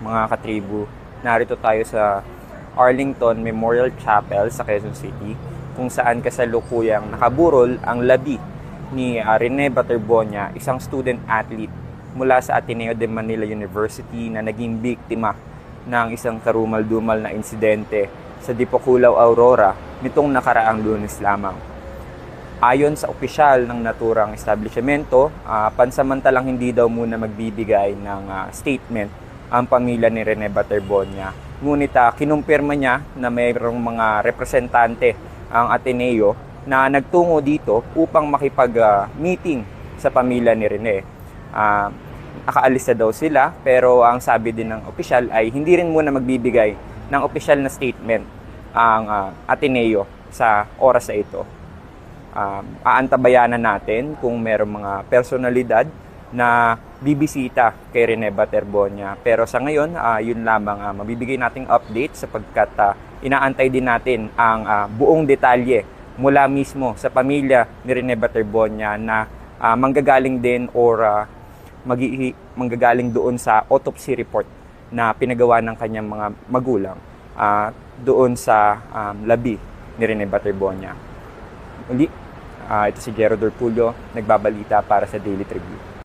mga katribu. Narito tayo sa Arlington Memorial Chapel sa Quezon City, kung saan kasalukuyang nakaburol ang labi ni Rene Baterbonia, isang student athlete mula sa Ateneo de Manila University na naging biktima ng isang karumal-dumal na insidente sa Dipoculaw, Aurora nitong nakaraang Lunes lamang. Ayon sa opisyal ng naturang establishmento, pansamantalang hindi daw muna magbibigay ng statement ang pamilya ni Rene Baterbonia. Ngunit kinumpirma niya na mayroong mga representante ang Ateneo na nagtungo dito upang makipag-meeting sa pamilya ni Rene. Nakaalis na daw sila, pero ang sabi din ng opisyal ay hindi rin muna magbibigay ng opisyal na statement ang Ateneo sa oras na ito. Aantabayanan natin kung mayroong mga personalidad na bibisita kay Rene Baterbonia. Pero sa ngayon, yun lamang mabibigay nating update sapagkat inaantay din natin ang buong detalye mula mismo sa pamilya ni Rene Baterbonia na manggagaling din or manggagaling doon sa autopsy report na pinagawa ng kanyang mga magulang doon sa labi ni Rene Baterbonia. Uli, ito si Jero Dorpulio, nagbabalita para sa Daily Tribune.